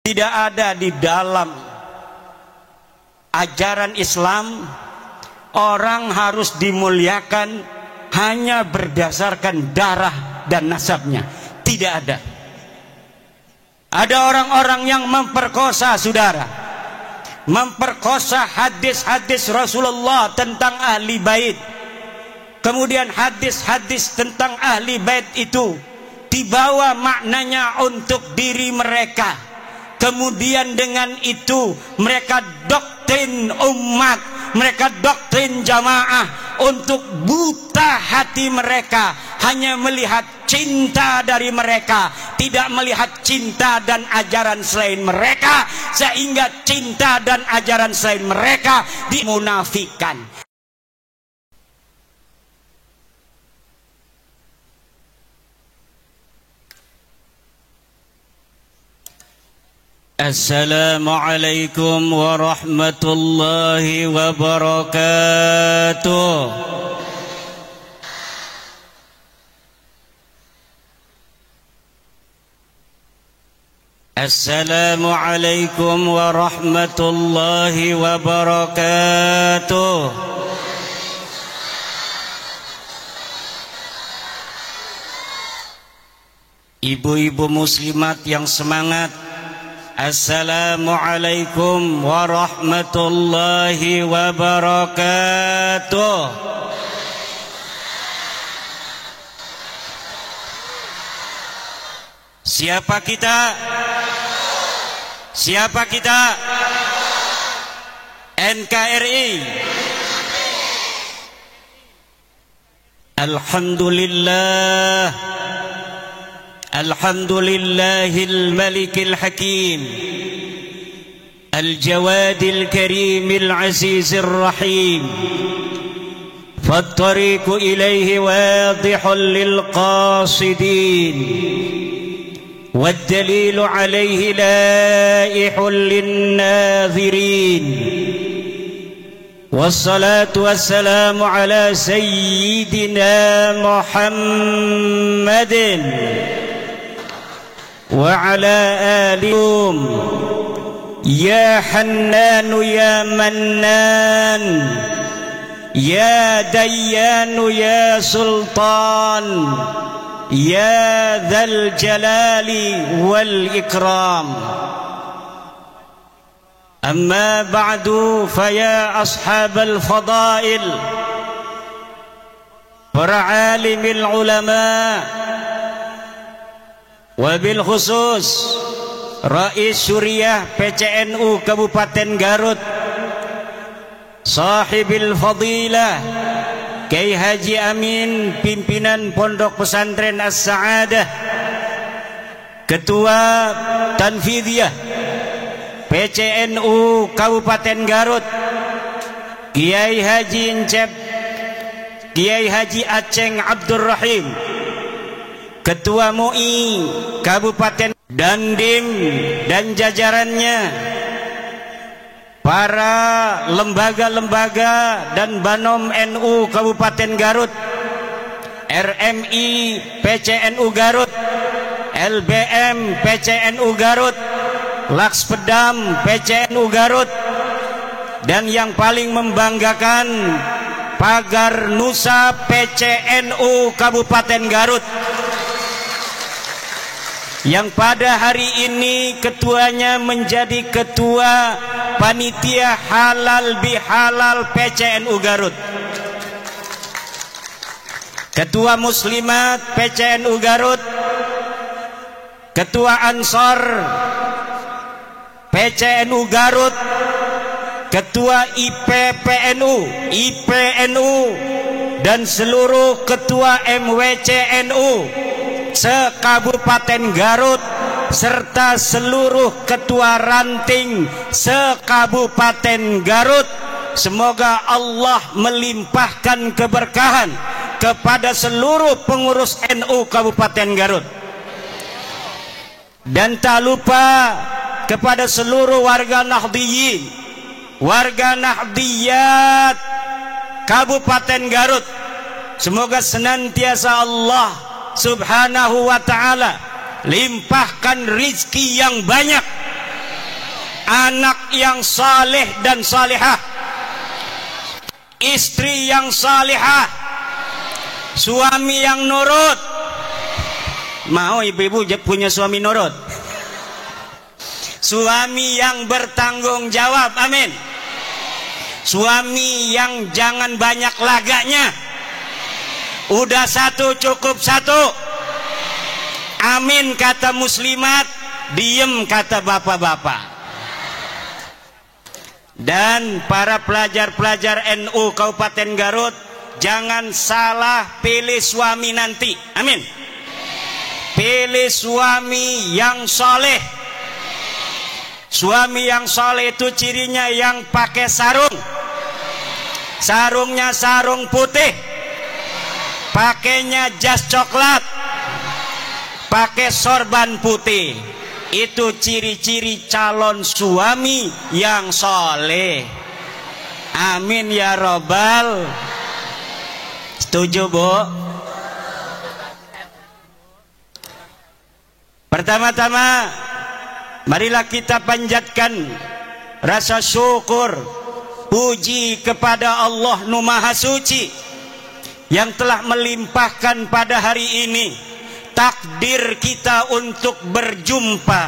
Tidak ada di dalam ajaran Islam orang harus dimuliakan hanya berdasarkan darah dan nasabnya. Tidak ada. Ada orang-orang yang memperkosa saudara, memperkosa hadis-hadis Rasulullah tentang ahli bait. Kemudian hadis-hadis tentang ahli bait itu dibawa maknanya untuk diri mereka. Kemudian dengan itu mereka doktrin umat, mereka doktrin jamaah untuk buta hati mereka, hanya melihat cinta dari mereka, tidak melihat cinta dan ajaran selain mereka, sehingga cinta dan ajaran selain mereka dimunafikan. Assalamualaikum warahmatullahi wabarakatuh. Assalamualaikum warahmatullahi wabarakatuh. Ibu-ibu muslimat yang semangat, Assalamualaikum warahmatullahi wabarakatuh. Siapa kita? Siapa kita? NKRI. Alhamdulillah. Alhamdulillahil malikil hakim, al-jawadil karimil azizir rahim, fattariqu ilayhi wadihun lil qasidin, waddalilu alayhi laihun lin nadhirin. Wassalatu wassalamu ala sayyidina Muhammadin wa ala alihi. Ya Hannan ya Mannan, ya Dayyan ya Sultan, ya Dzal Jalali wal Ikram. Amma ba'du, faya ashabal fadail, para alimil ulama, wabil khusus Rais Syuriah PCNU Kabupaten Garut, sahibil fadilah Kiai Haji Amin, pimpinan Pondok Pesantren As-Sa'adah, Ketua Tanfidiyah PCNU Kabupaten Garut, Kiai Haji Encep, Kiai Haji Aceng Abdurrahim, Ketua MUI Kabupaten Dandim dan jajarannya, para lembaga-lembaga dan Banom NU Kabupaten Garut, RMI PCNU Garut, LBM PCNU Garut, Lakspedam PCNU Garut, dan yang paling membanggakan Pagar Nusa PCNU Kabupaten Garut, yang pada hari ini ketuanya menjadi ketua panitia halal bihalal PCNU Garut, ketua muslimat PCNU Garut, ketua Ansor PCNU Garut, ketua IPNU, dan seluruh ketua MWCNU se-Kabupaten Garut, serta seluruh ketua ranting se-Kabupaten Garut. Semoga Allah melimpahkan keberkahan kepada seluruh pengurus NU Kabupaten Garut. Dan tak lupa kepada seluruh warga Nahdliyin, warga Nahdliyat Kabupaten Garut, semoga senantiasa Allah Subhanahu wa ta'ala limpahkan rizki yang banyak anak yang saleh dan salihah, istri yang salihah, suami yang nurut. Mau ibu-ibu punya suami nurut? Suami yang bertanggung jawab, amin. Suami yang jangan banyak laganya, udah satu cukup satu, amin kata muslimat, diem kata bapak-bapak. Dan para pelajar-pelajar NU Kabupaten Garut, jangan salah pilih suami nanti, amin. Pilih suami yang soleh. Suami yang soleh itu cirinya yang pakai sarung, sarungnya sarung putih, pakainya jas coklat, pakai sorban putih. Itu ciri-ciri calon suami yang soleh. Amin ya robbal. Setuju, Bu? Pertama-tama, marilah kita panjatkan rasa syukur, puji kepada Allah Nu Maha Suci yang telah melimpahkan pada hari ini takdir kita untuk berjumpa,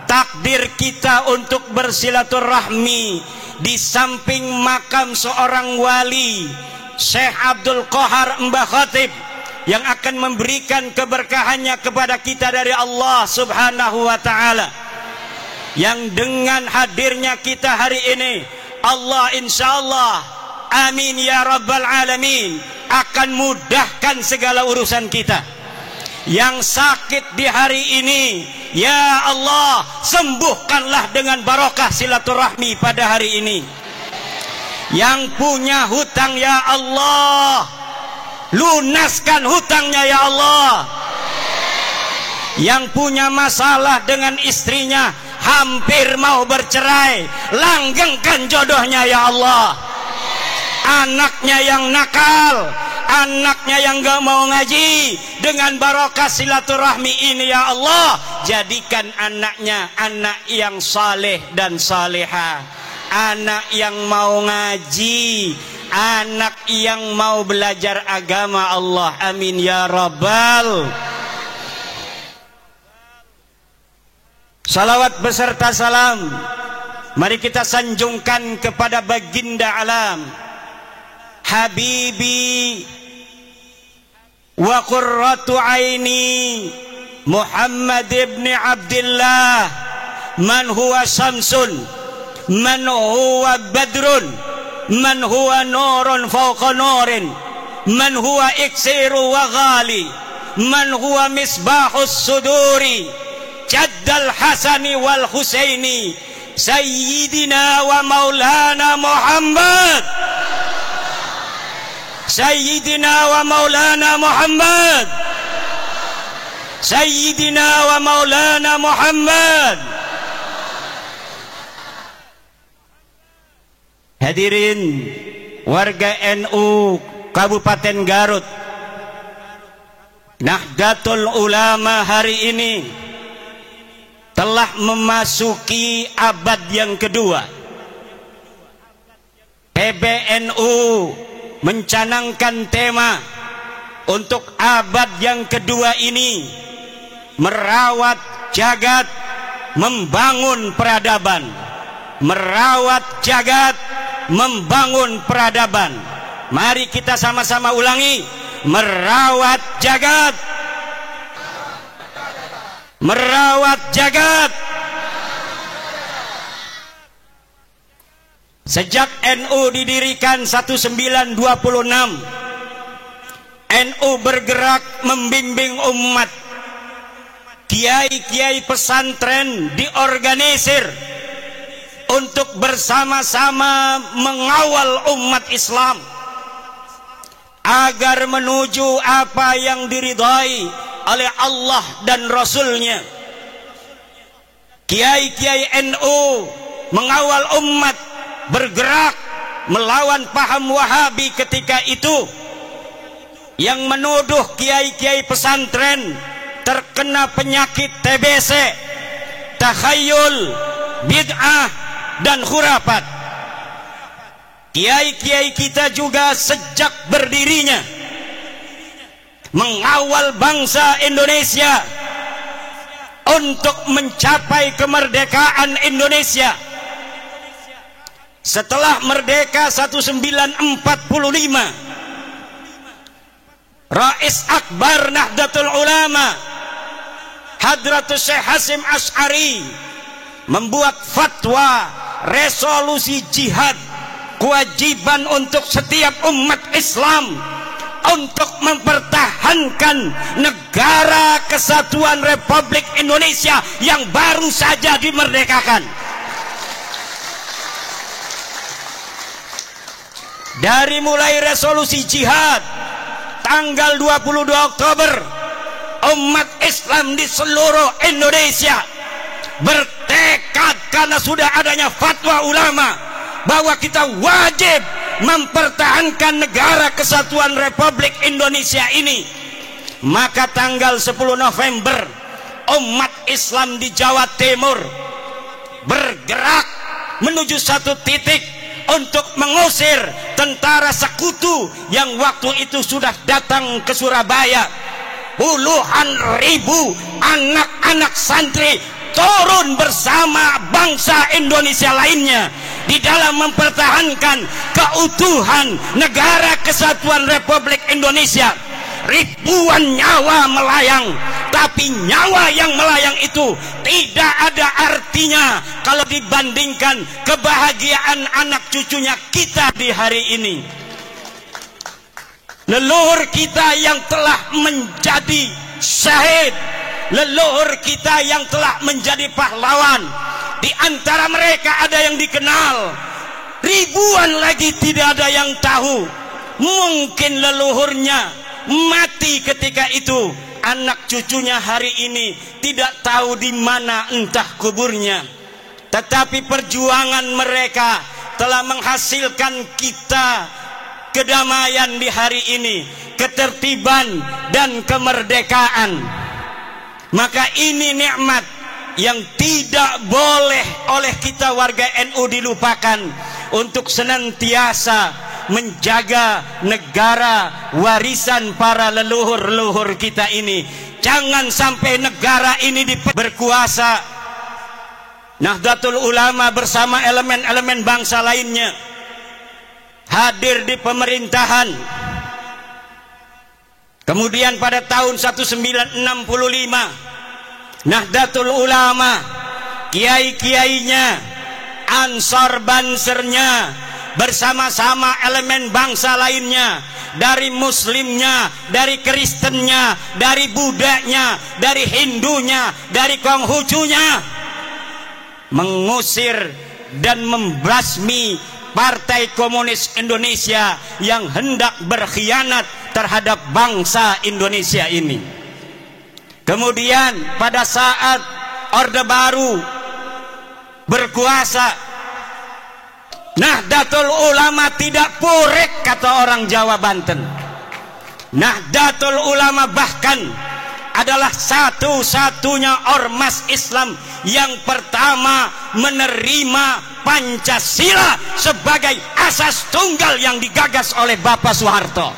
takdir kita untuk bersilaturahmi di samping makam seorang wali, Syekh Abdul Qahar Mbah Khatib, yang akan memberikan keberkahannya kepada kita dari Allah Subhanahu wa ta'ala. Yang dengan hadirnya kita hari ini, Allah insyaallah, amin ya rabbal alamin, akan mudahkan segala urusan kita. Yang sakit di hari ini, ya Allah, sembuhkanlah dengan barokah silaturahmi pada hari ini. Yang punya hutang, ya Allah, lunaskan hutangnya, ya Allah. Yang punya masalah dengan istrinya, hampir mau bercerai, langgengkan jodohnya, ya Allah. Anaknya yang nakal, anaknya yang gak mau ngaji, dengan barokah silaturahmi ini, ya Allah, jadikan anaknya anak yang saleh dan salihah, anak yang mau ngaji, anak yang mau belajar agama Allah. Amin ya rabbal. Salawat beserta salam mari kita sanjungkan kepada baginda alam, habibi wa qurratu aini, Muhammad ibn Abdullah, man huwa syamsun, man huwa badrun, man huwa nurun fawqa nurin, man huwa iksiru wa ghali, man huwa misbahus suduri, jaddal hasani wal husaini, sayyidina wa maulana Muhammad, sayyidina wa maulana Muhammad, sayyidina wa maulana Muhammad. Hadirin warga NU Kabupaten Garut, Nahdlatul Ulama hari ini telah memasuki abad yang kedua. PBNU mencanangkan tema untuk abad yang kedua ini, merawat jagat, membangun peradaban. Merawat jagat, membangun peradaban. Mari kita sama-sama ulangi, merawat jagat, merawat jagat. Sejak NU didirikan 1926, NU bergerak membimbing umat. Kiai-kiai pesantren diorganisir untuk bersama-sama mengawal umat Islam agar menuju apa yang diridhai oleh Allah dan Rasulnya. Kiai-kiai NU mengawal umat bergerak melawan paham Wahabi ketika itu, yang menuduh kiai-kiai pesantren terkena penyakit TBC, takhayul, bid'ah dan khurafat. Kiai-kiai kita juga sejak berdirinya mengawal bangsa Indonesia untuk mencapai kemerdekaan Indonesia. Setelah merdeka 1945, Rais Akbar Nahdlatul Ulama Hadratus Syekh Hasyim Asy'ari membuat fatwa resolusi jihad, kewajiban untuk setiap umat Islam untuk mempertahankan negara kesatuan Republik Indonesia yang baru saja dimerdekakan. Dari mulai resolusi jihad tanggal 22 Oktober, umat Islam di seluruh Indonesia bertekad karena sudah adanya fatwa ulama bahwa kita wajib mempertahankan negara kesatuan Republik Indonesia ini. Maka tanggal 10 November umat Islam di Jawa Timur bergerak menuju satu titik untuk mengusir tentara sekutu yang waktu itu sudah datang ke Surabaya. Puluhan ribu anak-anak santri turun bersama bangsa Indonesia lainnya di dalam mempertahankan keutuhan negara kesatuan Republik Indonesia. Ribuan nyawa melayang, tapi nyawa yang melayang itu tidak ada artinya kalau dibandingkan kebahagiaan anak cucunya kita di hari ini. Leluhur kita yang telah menjadi syahid, leluhur kita yang telah menjadi pahlawan, di antara mereka ada yang dikenal, ribuan lagi tidak ada yang tahu. Mungkin leluhurnya mati ketika itu, anak cucunya hari ini tidak tahu di mana entah kuburnya. Tetapi perjuangan mereka telah menghasilkan kita kedamaian di hari ini, ketertiban dan kemerdekaan. Maka ini nikmat yang tidak boleh oleh kita warga NU dilupakan untuk senantiasa menjaga negara warisan para leluhur-leluhur kita ini. Jangan sampai negara ini berkuasa. Nahdlatul Ulama bersama elemen-elemen bangsa lainnya hadir di pemerintahan. Kemudian pada tahun 1965 Nahdlatul Ulama, kiai-kiainya, ansor bansernya bersama-sama elemen bangsa lainnya, dari muslimnya, dari kristennya, dari budanya, dari hindunya, dari konghucunya, mengusir dan membasmi Partai Komunis Indonesia yang hendak berkhianat terhadap bangsa Indonesia ini. Kemudian pada saat Orde Baru berkuasa, Nahdlatul Ulama tidak purek, kata orang Jawa Banten. Nahdlatul Ulama bahkan adalah satu-satunya ormas Islam yang pertama menerima Pancasila sebagai asas tunggal yang digagas oleh Bapak Soeharto.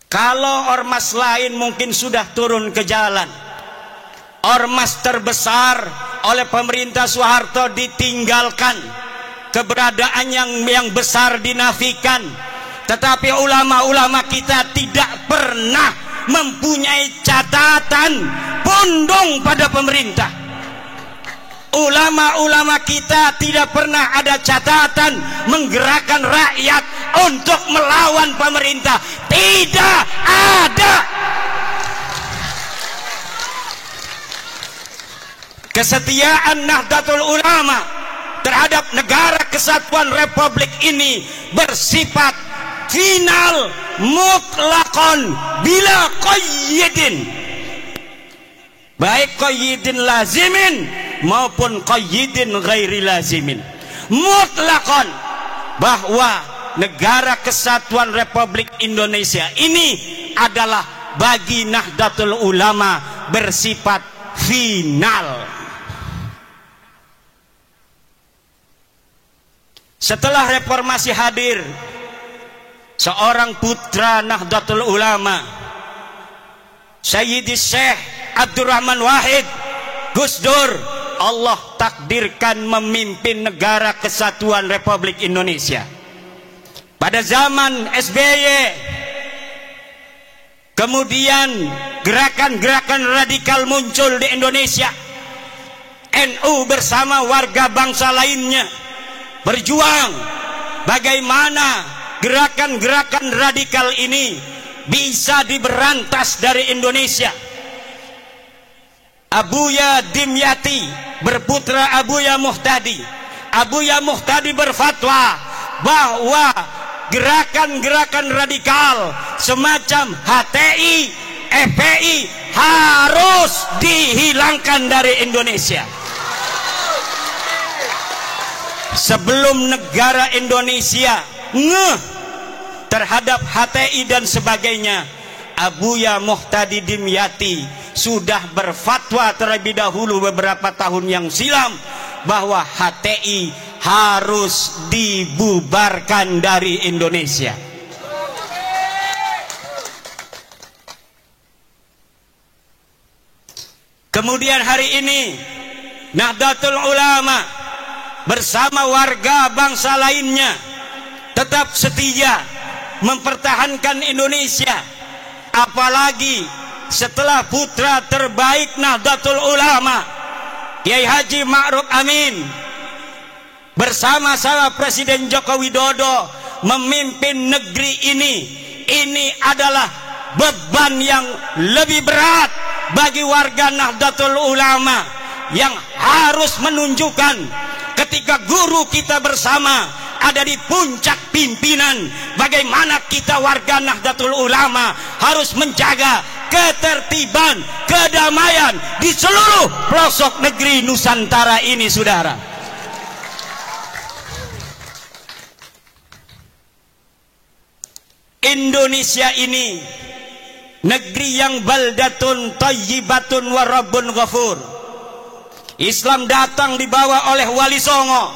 Kalau ormas lain mungkin sudah turun ke jalan, ormas terbesar oleh pemerintah Soeharto ditinggalkan, keberadaan yang besar dinafikan. Tetapi ulama-ulama kita tidak pernah mempunyai catatan pundung pada pemerintah. Ulama-ulama kita tidak pernah ada catatan menggerakkan rakyat untuk melawan pemerintah. Tidak ada. Kesetiaan Nahdlatul Ulama terhadap negara kesatuan Republik ini bersifat final, mutlakon, bila qayyidin, baik qayyidin lazimin maupun qayyidin ghairi lazimin. Mutlakon, bahwa negara kesatuan Republik Indonesia ini adalah bagi Nahdlatul Ulama bersifat final. Setelah reformasi hadir seorang putra Nahdlatul Ulama, Sayyidi Syekh Abdurrahman Wahid Gus Dur, Allah takdirkan memimpin negara kesatuan Republik Indonesia. Pada zaman SBY, kemudian gerakan-gerakan radikal muncul di Indonesia. NU bersama warga bangsa lainnya berjuang bagaimana gerakan-gerakan radikal ini bisa diberantas dari Indonesia. Abuya Dimyati berputra Abuya Muhtadi. Abuya Muhtadi berfatwa bahwa gerakan-gerakan radikal semacam HTI, FPI harus dihilangkan dari Indonesia. Sebelum negara Indonesia ngeh terhadap HTI dan sebagainya, Abuya Muhtadi Dimyati sudah berfatwa terlebih dahulu beberapa tahun yang silam bahwa HTI harus dibubarkan dari Indonesia. Kemudian hari ini Nahdlatul Ulama bersama warga bangsa lainnya tetap setia mempertahankan Indonesia, apalagi setelah putra terbaik Nahdlatul Ulama Kiai Haji Ma'ruf Amin bersama-sama Presiden Joko Widodo memimpin negeri ini adalah beban yang lebih berat bagi warga Nahdlatul Ulama yang harus menunjukkan ketika guru kita bersama ada di puncak pimpinan, bagaimana kita warga Nahdlatul Ulama harus menjaga ketertiban, kedamaian di seluruh pelosok negeri Nusantara ini, saudara. Indonesia ini negeri yang baldatun thayyibatun wa rabbun ghafur. Islam datang dibawa oleh Wali Songo.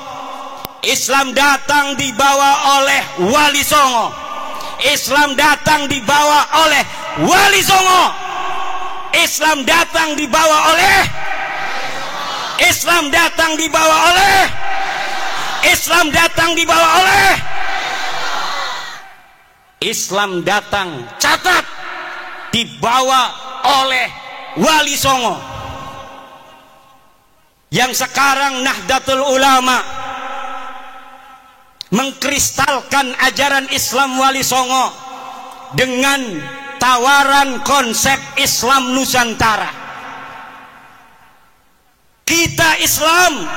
Islam datang dibawa oleh Wali Songo. Islam datang dibawa oleh Wali Songo. Islam datang dibawa oleh Islam datang dibawa oleh Islam datang dibawa oleh Islam datang, catat, dibawa oleh Wali Songo. Yang sekarang Nahdlatul Ulama mengkristalkan ajaran Islam Wali Songo dengan tawaran konsep Islam Nusantara. Kita Islam,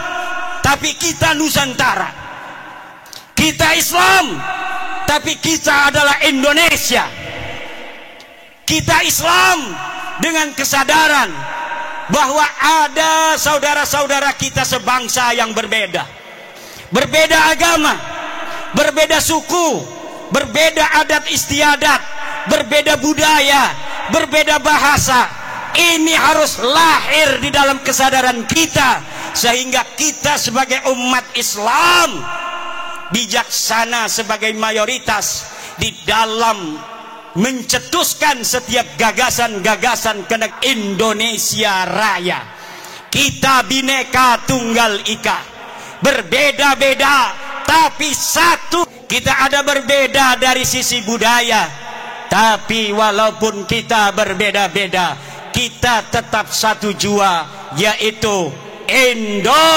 tapi kita Nusantara. Kita Islam, tapi kita adalah Indonesia. Kita Islam dengan kesadaran bahwa ada saudara-saudara kita sebangsa yang berbeda. Berbeda agama, berbeda suku, berbeda adat istiadat, berbeda budaya, berbeda bahasa. Ini harus lahir di dalam kesadaran kita, sehingga kita sebagai umat Islam bijaksana sebagai mayoritas di dalam mencetuskan setiap gagasan-gagasan kenek Indonesia Raya. Kita Bhinneka Tunggal Ika, berbeda-beda tapi satu. Kita ada berbeda dari sisi budaya, tapi walaupun kita berbeda-beda, kita tetap satu jua, yaitu Indo.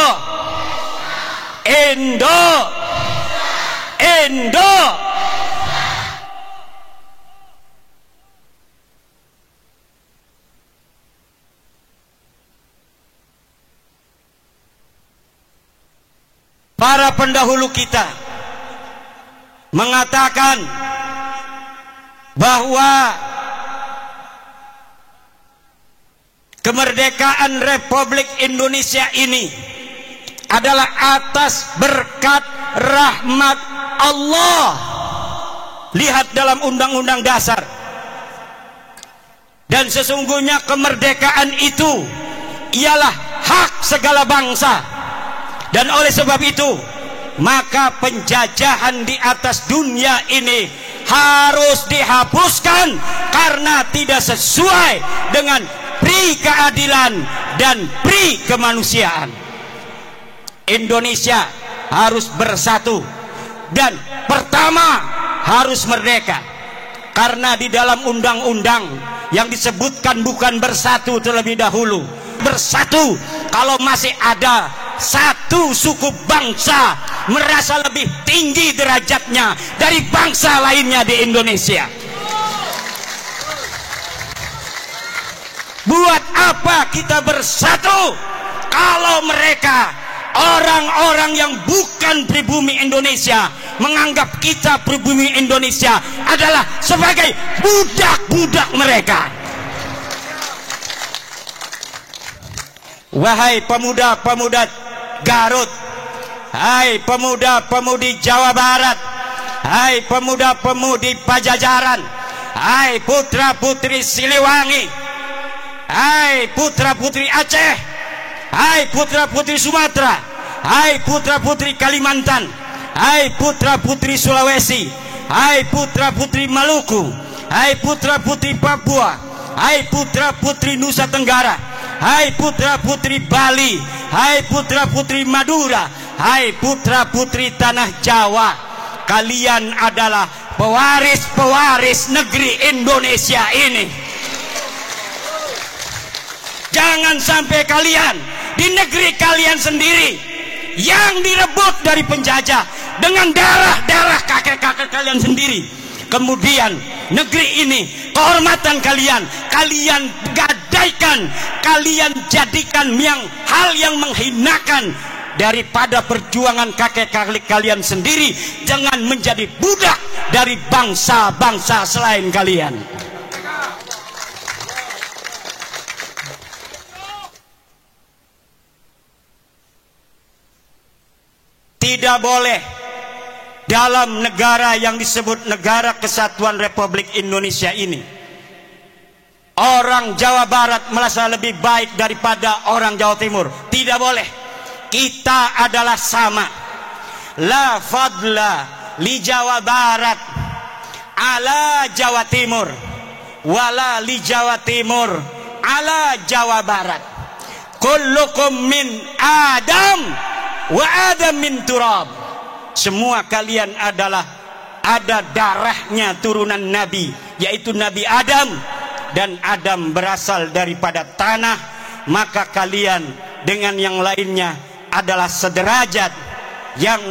Para pendahulu kita mengatakan bahwa kemerdekaan Republik Indonesia ini adalah atas berkat rahmat Allah. Lihat dalam Undang-Undang Dasar Dan sesungguhnya kemerdekaan itu ialah hak segala bangsa. Dan oleh sebab itu, maka penjajahan di atas dunia ini harus dihapuskan karena tidak sesuai dengan pri keadilan dan pri kemanusiaan. Indonesia harus bersatu dan pertama harus merdeka. Karena di dalam undang-undang yang disebutkan bukan bersatu terlebih dahulu. Bersatu kalau masih ada satu suku bangsa merasa lebih tinggi derajatnya dari bangsa lainnya di Indonesia. Buat apa kita bersatu kalau mereka, orang-orang yang bukan pribumi Indonesia, menganggap kita pribumi Indonesia adalah sebagai budak-budak mereka. Wahai pemuda-pemuda Garut, hai pemuda-pemudi Jawa Barat, hai pemuda-pemudi Pajajaran, hai putra-putri Siliwangi, hai putra-putri Aceh, hai putra-putri Sumatera, hai putra-putri Kalimantan, hai putra-putri Sulawesi, hai putra-putri Maluku, hai putra-putri Papua, hai putra-putri Nusa Tenggara, hai putra-putri Bali, hai putra-putri Madura, hai putra-putri tanah Jawa. Kalian adalah pewaris-pewaris negeri Indonesia ini. Jangan sampai kalian di negeri kalian sendiri yang direbut dari penjajah dengan darah-darah kakek-kakek kalian sendiri, kemudian negeri ini, kehormatan kalian, kalian gadaikan, kalian jadikan hal yang menghinakan daripada perjuangan kakek-kakek kalian sendiri dengan menjadi budak dari bangsa-bangsa selain kalian. Tidak boleh dalam negara yang disebut Negara Kesatuan Republik Indonesia ini orang Jawa Barat merasa lebih baik daripada orang Jawa Timur. Tidak boleh. Kita adalah sama. La fadla li Jawa Barat ala Jawa Timur, wala li Jawa Timur ala Jawa Barat. Kullukum min Adam wa Adam min turab. Semua kalian adalah ada darahnya turunan Nabi, yaitu Nabi Adam, dan Adam berasal daripada tanah. Maka kalian dengan yang lainnya adalah sederajat. Yang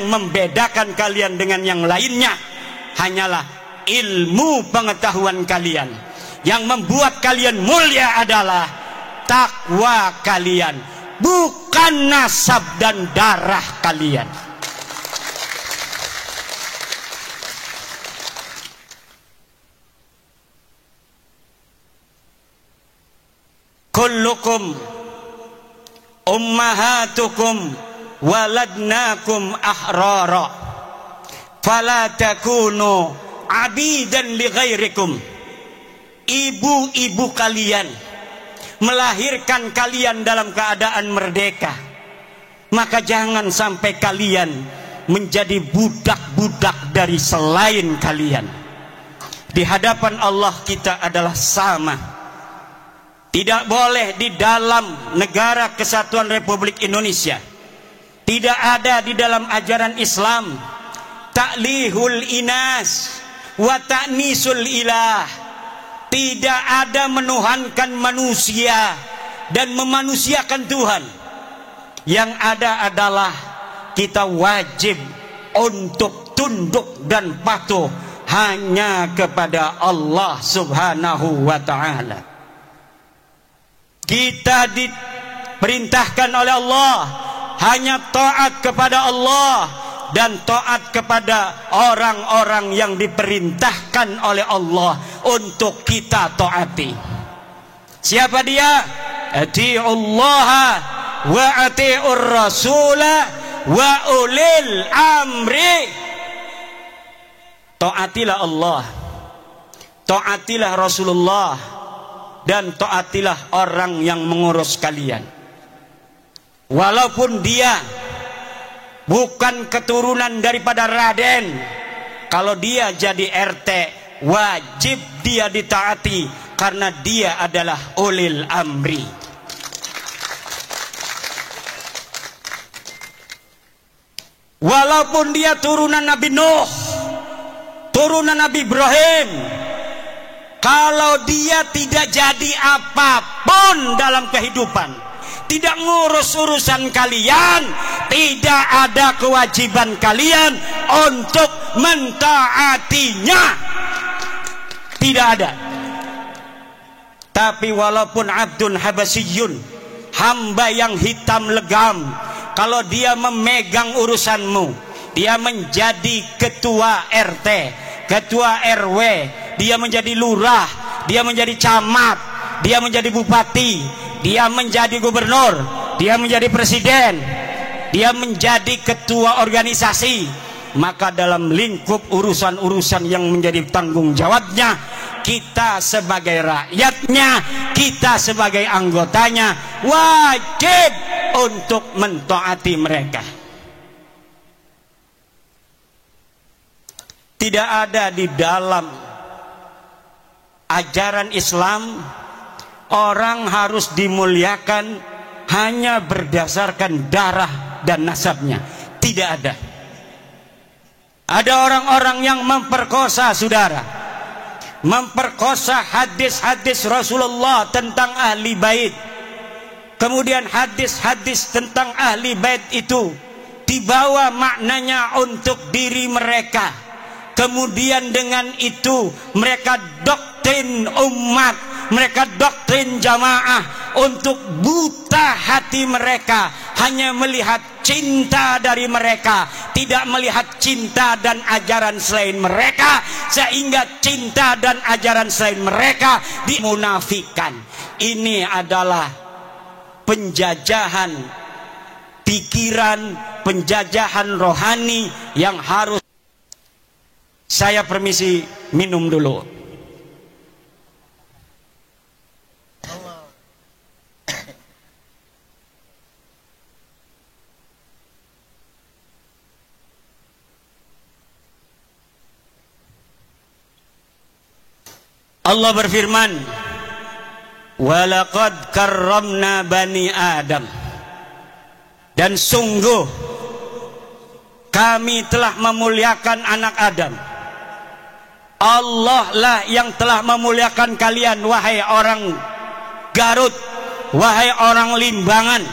membedakan kalian dengan yang lainnya hanyalah ilmu pengetahuan kalian. Yang membuat kalian mulia adalah takwa kalian, bukan nasab dan darah kalian. Kullukum ummahatukum waladnakum ahrara fala takunu abidan li ghairikum. Ibu-ibu kalian melahirkan kalian dalam keadaan merdeka, maka jangan sampai kalian menjadi budak-budak dari selain kalian. Di hadapan Allah kita adalah sama. Tidak boleh di dalam Negara Kesatuan Republik Indonesia, tidak ada di dalam ajaran Islam ta'lihul inas wa ta'nisul ilah. Tidak ada menuhankan manusia dan memanusiakan Tuhan. Yang ada adalah kita wajib untuk tunduk dan patuh hanya kepada Allah Subhanahu wa ta'ala. Kita diperintahkan oleh Allah hanya taat kepada Allah dan taat kepada orang-orang yang diperintahkan oleh Allah untuk kita taati. Siapa dia? Atiullaha wa atiur rasula wa ulil amri. Taatilah Allah, taatilah Rasulullah dan taatilah orang yang mengurus kalian. Walaupun dia bukan keturunan daripada Raden, kalau dia jadi RT wajib dia ditaati karena dia adalah ulil amri. Walaupun dia turunan Nabi Nuh, turunan Nabi Ibrahim, kalau dia tidak jadi apapun dalam kehidupan, tidak ngurus urusan kalian, tidak ada kewajiban kalian untuk mentaatinya. Tidak ada. Tapi walaupun abdun habasyun, hamba yang hitam legam, kalau dia memegang urusanmu, dia menjadi ketua RT, ketua RW, dia menjadi lurah, dia menjadi camat, dia menjadi bupati, dia menjadi gubernur, dia menjadi presiden, dia menjadi ketua organisasi, maka dalam lingkup urusan-urusan yang menjadi tanggung jawabnya, kita sebagai rakyatnya, kita sebagai anggotanya wajib untuk mentaati mereka. Tidak ada di dalam ajaran Islam orang harus dimuliakan hanya berdasarkan darah dan nasabnya. Tidak ada. Ada orang-orang yang memperkosa saudara, memperkosa hadis-hadis Rasulullah tentang ahli bait. Kemudian hadis-hadis tentang ahli bait itu dibawa maknanya untuk diri mereka. Kemudian dengan itu mereka doktrin umat, mereka doktrin jamaah untuk buta hati mereka, hanya melihat cinta dari mereka, tidak melihat cinta dan ajaran selain mereka, sehingga cinta dan ajaran selain mereka dimunafikan. Ini adalah penjajahan pikiran, penjajahan rohani yang harus. Saya permisi minum dulu. Allah berfirman, walaqad karramna bani Adam, dan sungguh kami telah memuliakan anak Adam. Allah lah yang telah memuliakan kalian, wahai orang Garut, wahai orang Limbangan.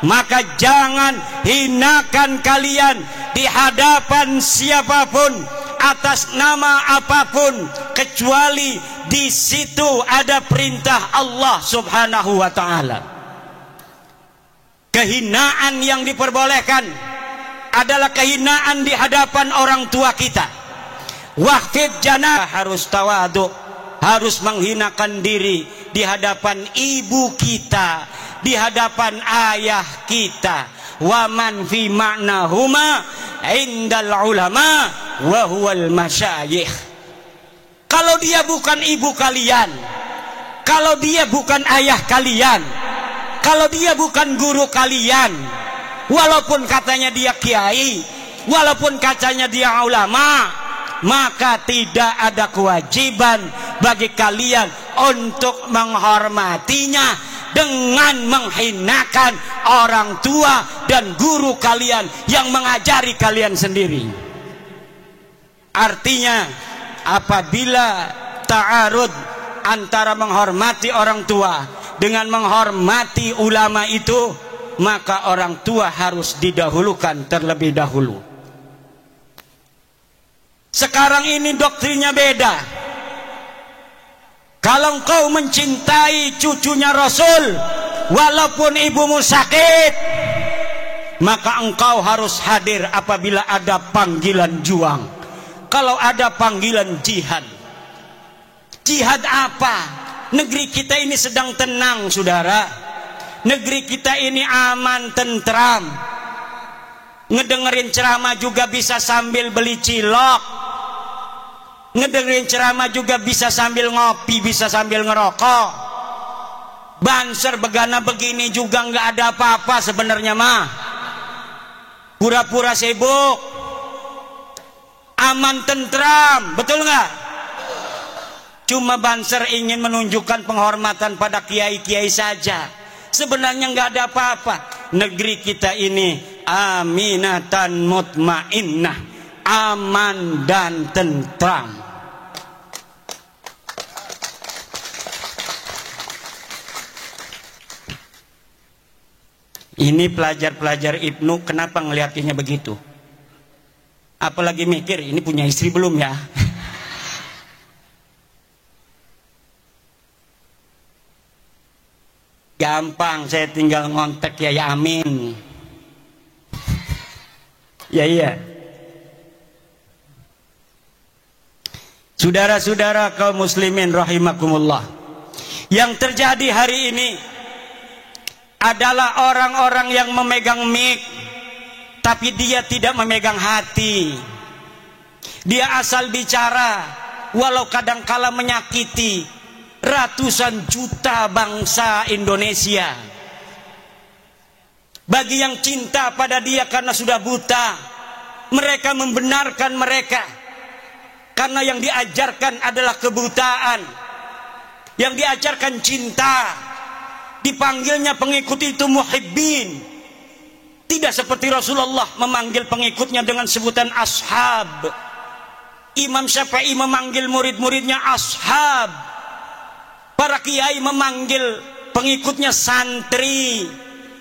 Maka jangan hinakan kalian di hadapan siapapun atas nama apapun, kecuali di situ ada perintah Allah Subhanahu wa taala. Kehinaan yang diperbolehkan adalah kehinaan di hadapan orang tua kita. Waqfid janah, harus tawadhu, harus menghinakan diri di hadapan ibu kita, di hadapan ayah kita. Wa man fi ma'nahuma indal ulama wa huwal masyayikh. Kalau dia bukan ibu kalian, kalau dia bukan ayah kalian, kalau dia bukan guru kalian, walaupun katanya dia kiai, walaupun katanya dia ulama, maka tidak ada kewajiban bagi kalian untuk menghormatinya dengan menghinakan orang tua dan guru kalian yang mengajari kalian sendiri. Artinya, apabila ta'arud antara menghormati orang tua dengan menghormati ulama itu, maka orang tua harus didahulukan terlebih dahulu. Sekarang ini doktrinnya beda. Kalau engkau mencintai cucunya Rasul, walaupun ibumu sakit, maka engkau harus hadir apabila ada panggilan juang. Kalau ada panggilan jihad. Jihad apa? Negeri kita ini sedang tenang, saudara. Negeri kita ini aman, tentram. Ngedengerin ceramah juga bisa sambil beli cilok. Ngedengerin ceramah juga bisa sambil ngopi, bisa sambil ngerokok. Banser begana begini juga nggak ada apa-apa sebenarnya mah. Pura-pura sibuk, aman tentram, betul nggak? Cuma banser ingin menunjukkan penghormatan pada kiai-kiai saja. Sebenarnya nggak ada apa-apa. Negeri kita ini aminatan mutmainnah, aman dan tentram. Ini pelajar-pelajar Ibnu kenapa ngeliatinnya begitu? Apalagi mikir ini punya istri belum ya? Gampang, saya tinggal ngontek ya Amin. Ya iya. Saudara-saudara kaum muslimin rahimakumullah. Yang terjadi hari ini adalah orang-orang yang memegang mic, tapi dia tidak memegang hati. Dia asal bicara, walau kadangkala menyakiti ratusan juta bangsa Indonesia. Bagi yang cinta pada dia karena sudah buta, mereka membenarkan mereka. Karena yang diajarkan adalah kebutaan. Yang diajarkan cinta. Dipanggilnya pengikut itu muhibbin. Tidak seperti Rasulullah memanggil pengikutnya dengan sebutan ashab. Imam Syafi'i memanggil murid-muridnya ashab. Para kiai memanggil pengikutnya santri.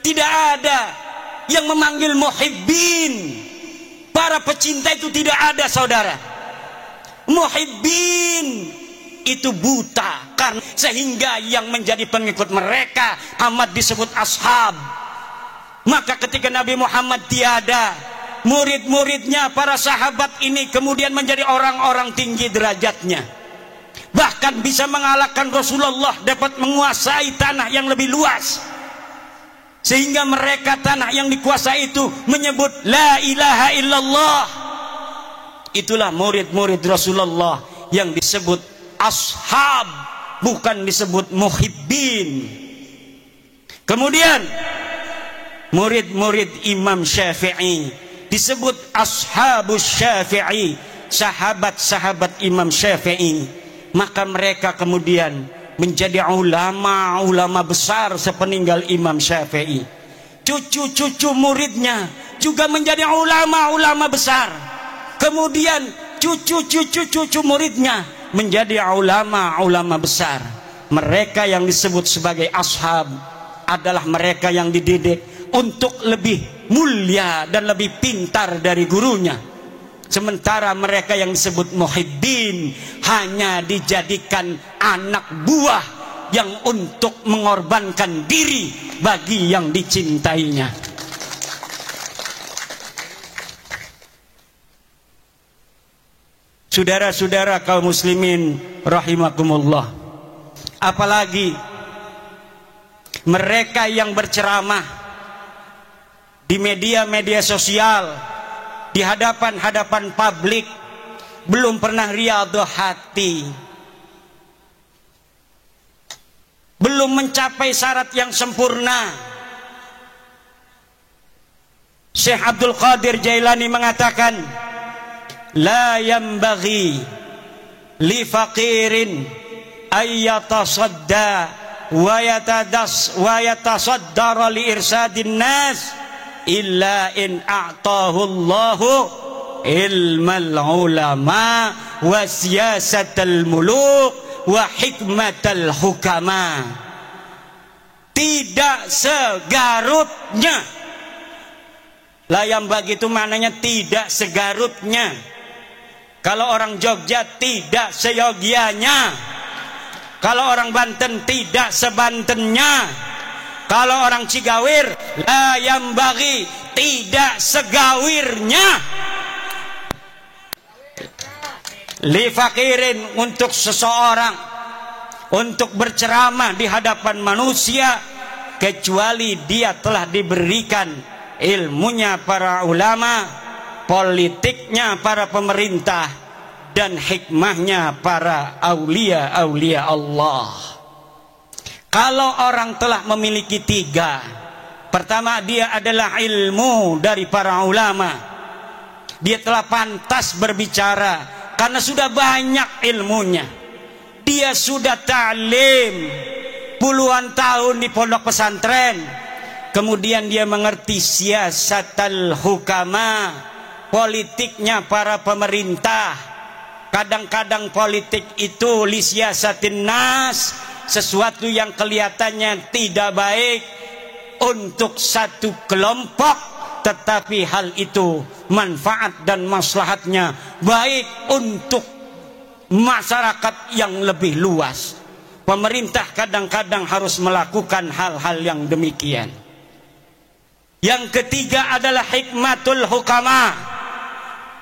Tidak ada yang memanggil muhibbin. Para pecinta itu tidak ada, saudara. Muhibbin itu buta, karena sehingga yang menjadi pengikut mereka amat disebut ashab. Maka ketika Nabi Muhammad tiada, murid-muridnya para sahabat ini kemudian menjadi orang-orang tinggi derajatnya, bahkan bisa mengalahkan Rasulullah, dapat menguasai tanah yang lebih luas, sehingga mereka tanah yang dikuasai itu menyebut la ilaha illallah. Itulah murid-murid Rasulullah yang disebut ashab, bukan disebut muhibbin. Kemudian murid-murid Imam Syafi'i disebut ashabus Syafi'i, sahabat-sahabat Imam Syafi'i. Maka mereka kemudian menjadi ulama-ulama besar sepeninggal Imam Syafi'i. Cucu-cucu muridnya juga menjadi ulama-ulama besar. Kemudian cucu-cucu muridnya menjadi ulama-ulama besar. Mereka yang disebut sebagai ashab adalah mereka yang dididik untuk lebih mulia dan lebih pintar dari gurunya. Sementara mereka yang disebut muhibbin hanya dijadikan anak buah yang untuk mengorbankan diri bagi yang dicintainya. Saudara-saudara kaum muslimin rahimakumullah. Apalagi mereka yang berceramah di media-media sosial, di hadapan-hadapan publik, belum pernah riyadhah hati, belum mencapai syarat yang sempurna. Syekh Abdul Qadir Jailani mengatakan, la yambaghi li faqirin ayyatasadda wa yatasaddara li irsadin nas illa in a'tahu Allahu ilmal ulama wa siyasatal muluk wa hikmatal hukama. Tidak segarutnya, layam bagi itu maknanya tidak segarutnya. Kalau orang Jogja tidak seyogianya, kalau orang Banten tidak sebantennya, kalau orang Cigawir layam bagi tidak segawirnya. Li fakirin, untuk seseorang untuk berceramah di hadapan manusia kecuali dia telah diberikan ilmunya para ulama, politiknya para pemerintah, dan hikmahnya para aulia-aulia Allah. Kalau orang telah memiliki tiga, pertama dia adalah ilmu dari para ulama. Dia telah pantas berbicara karena sudah banyak ilmunya. Dia sudah ta'lim puluhan tahun di pondok pesantren. Kemudian dia mengerti siasatul hukama, politiknya para pemerintah. Kadang-kadang politik itu li siasatin nas, sesuatu yang kelihatannya tidak baik untuk satu kelompok, tetapi hal itu manfaat dan maslahatnya baik untuk masyarakat yang lebih luas. Pemerintah kadang-kadang harus melakukan hal-hal yang demikian. Yang ketiga adalah hikmatul hukama.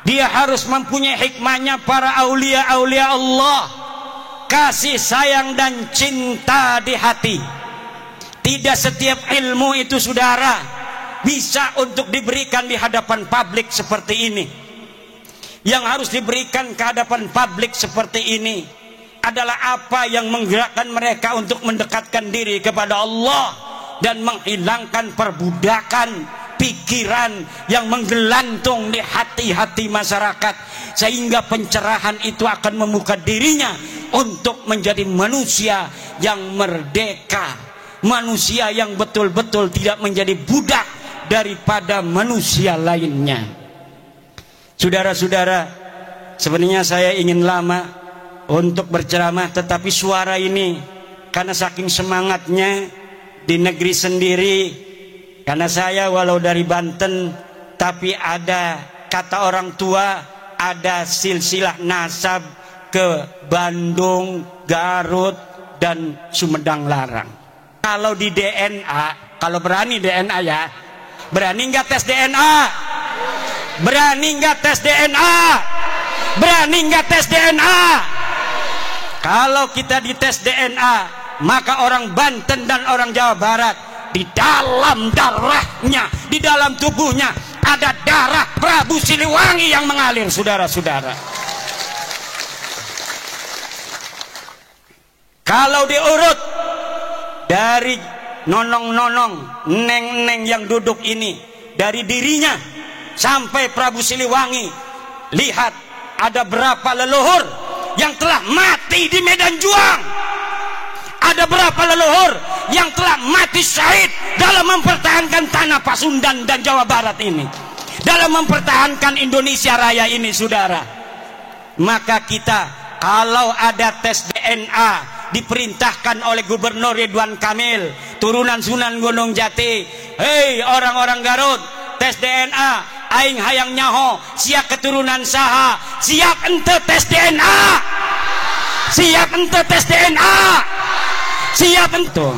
Dia harus mempunyai hikmahnya para aulia-aulia Allah, kasih sayang dan cinta di hati. Tidak setiap ilmu itu saudara bisa untuk diberikan di hadapan publik seperti ini. Yang harus diberikan ke hadapan publik seperti ini adalah apa yang menggerakkan mereka untuk mendekatkan diri kepada Allah dan menghilangkan perbudakan pikiran yang menggelantung di hati-hati masyarakat, sehingga pencerahan itu akan membuka dirinya untuk menjadi manusia yang merdeka, manusia yang betul-betul tidak menjadi budak daripada manusia lainnya. Saudara-saudara, sebenarnya saya ingin lama untuk berceramah, tetapi suara ini karena saking semangatnya di negeri sendiri. Karena saya walau dari Banten, tapi ada kata orang tua, ada silsilah nasab ke Bandung, Garut, dan Sumedang Larang. Kalau di DNA, kalau berani DNA ya, berani nggak tes DNA? Berani nggak tes DNA? Berani nggak tes DNA? Kalau kita dites DNA, maka orang Banten dan orang Jawa Barat, di dalam darahnya, di dalam tubuhnya ada darah Prabu Siliwangi yang mengalir, saudara-saudara. Kalau diurut dari nonong-nonong, neng-neng yang duduk ini, dari dirinya sampai Prabu Siliwangi, lihat ada berapa leluhur yang telah mati di medan juang. Ada berapa leluhur yang telah mati syahid dalam mempertahankan tanah Pasundan dan Jawa Barat ini, dalam mempertahankan Indonesia Raya ini, saudara. Maka kita kalau ada tes DNA diperintahkan oleh Gubernur Ridwan Kamil, turunan Sunan Gunung Jati, hei orang-orang Garut, tes DNA, aing hayang nyaho siap keturunan saha, siap ente tes DNA, siap ente tes DNA, siap ente.